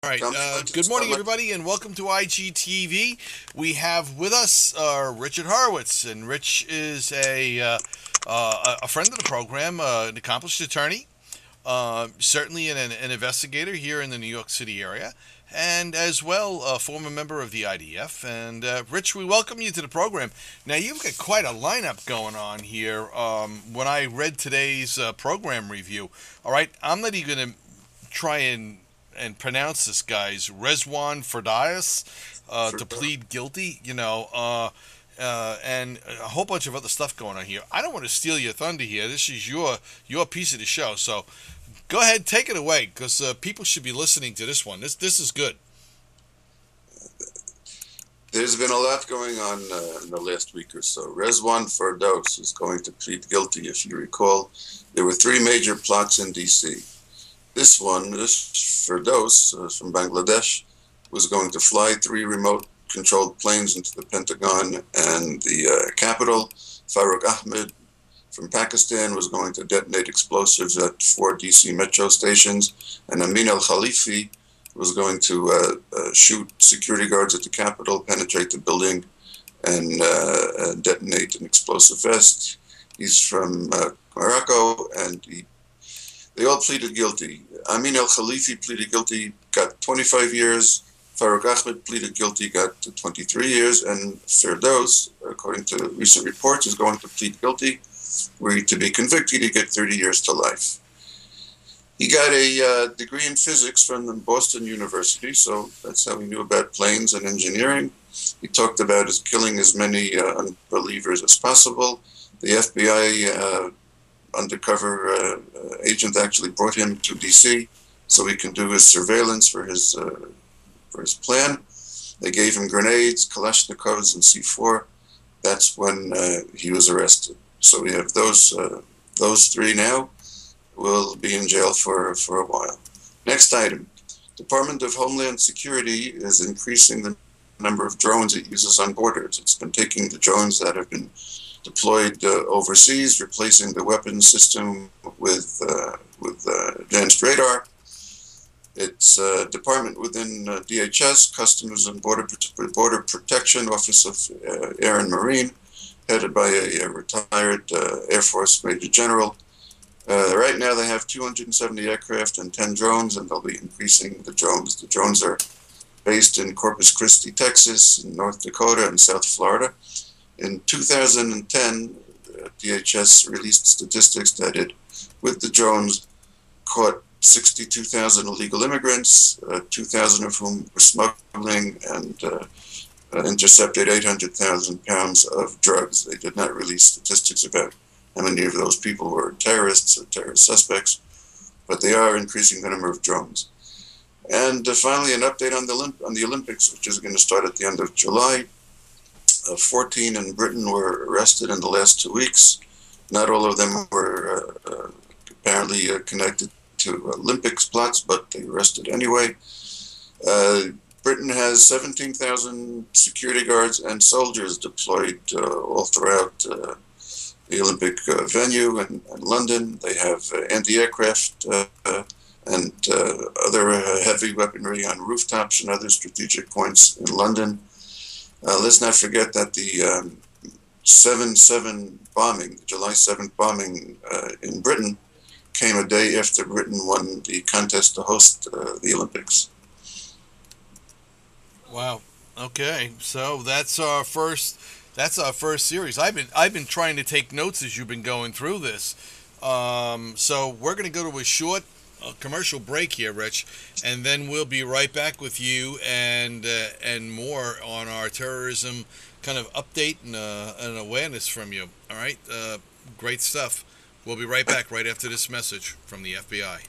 All right. Good morning, everybody, and welcome to IGTV. We have with us Richard Horowitz, and Rich is a friend of the program, an accomplished attorney, certainly an investigator here in the New York City area, and as well a former member of the IDF. And Rich, we welcome you to the program. Now, you've got quite a lineup going on here. When I read today's program review, all right, I'm not even going to try and pronounce this guy's Rezwan Ferdaus to plead guilty, and a whole bunch of other stuff going on here. I don't want to steal your thunder here. This is your piece of the show, so go ahead, take it away, because people should be listening to this one. This is good. There's been a lot going on in the last week or so. Rezwan Ferdaus is going to plead guilty. If you recall, there were three major plots in D.C. This Ferdaus, from Bangladesh, was going to fly three remote-controlled planes into the Pentagon and the Capital. Farooq Ahmed from Pakistan was going to detonate explosives at 4 D.C. metro stations, and Amin al-Khalifi was going to shoot security guards at the Capitol, penetrate the building, and detonate an explosive vest. He's from Morocco, and they all pleaded guilty. Amin al-Khalifi pleaded guilty, got 25 years. Farooq Ahmed pleaded guilty, got 23 years. And Ferdaus, according to recent reports, is going to plead guilty. Were he to be convicted, he'd get 30 years to life. He got a degree in physics from Boston University, so that's how he knew about planes and engineering. He talked about killing as many unbelievers as possible. The FBI undercover agent actually brought him to D.C. so he can do his surveillance for his plan. They gave him grenades, Kalashnikovs, and C4. That's when he was arrested. So we have those three now. Will be in jail for a while. Next item. Department of Homeland Security is increasing the number of drones it uses on borders. It's been taking the drones that have been deployed overseas, replacing the weapons system with advanced radar. It's a department within DHS, Customs and Border Protection, Office of Air and Marine, headed by a retired Air Force Major General. Right now they have 270 aircraft and 10 drones, and they'll be increasing the drones. The drones are based in Corpus Christi, Texas, in North Dakota, and South Florida. In 2010, DHS released statistics that it, with the drones, caught 62,000 illegal immigrants, 2,000 of whom were smuggling, and intercepted 800,000 pounds of drugs. They did not release statistics about how many of those people were terrorists or terrorist suspects, but they are increasing the number of drones. And finally, an update on the Olympics, which is going to start at the end of July. 14 in Britain were arrested in the last 2 weeks. Not all of them were apparently connected to Olympics plots, but they were arrested anyway. Britain has 17,000 security guards and soldiers deployed all throughout the Olympic venue in London. They have anti-aircraft and other heavy weaponry on rooftops and other strategic points in London. Let's not forget that the 7/7 bombing, the July 7th bombing in Britain, came a day after Britain won the contest to host the Olympics. Wow. Okay, so that's our first series. I've been trying to take notes as you've been going through this. So we're going to go to a short commercial break here, Rich, and then we'll be right back with you and more on our terrorism kind of update and awareness from you. All right, great stuff. We'll be right back right after this message from the FBI.